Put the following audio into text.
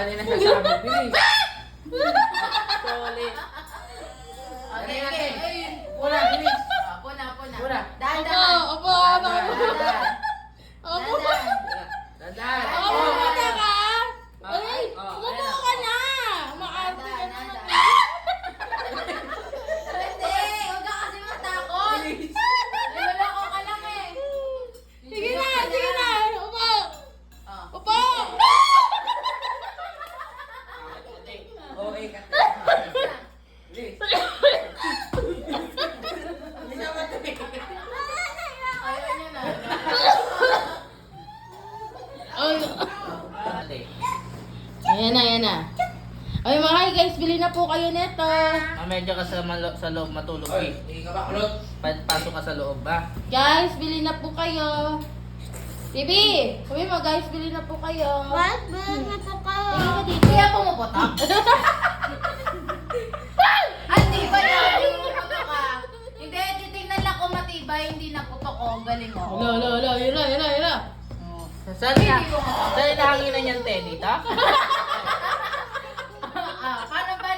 wala din nasasabi. Bilis. Solid. Okay, okay. Puna, bilis. Puna. Puna. Dahan. Opo. Dadan. Mata ka? Ay, umupo ka na. Maarte ka na. Hindi, huwag ka kasi matakot. Niloloko ka lang eh. Sige na. Upo. Oh. Upo. Okay ka. Bilis. Ayaw niya na. Ayan na. Ay mga hi guys, bili na po kayo neto. Medyo ka sa loob matulog eh. Hindi ka ba kulot? Pasok ka sa loob ba? Guys, bili na po kayo. Bibi, sabi mo guys, bili na po kayo. What? Bili na po kayo. Tingin ka dito. Kaya pumuputok. Hindi ba na? Pumuputok ka. Hindi, titignan lang kung matibay, hindi naputok ko. Ang galing mo. Yun na. Saan na hanginan yan, te? Dito?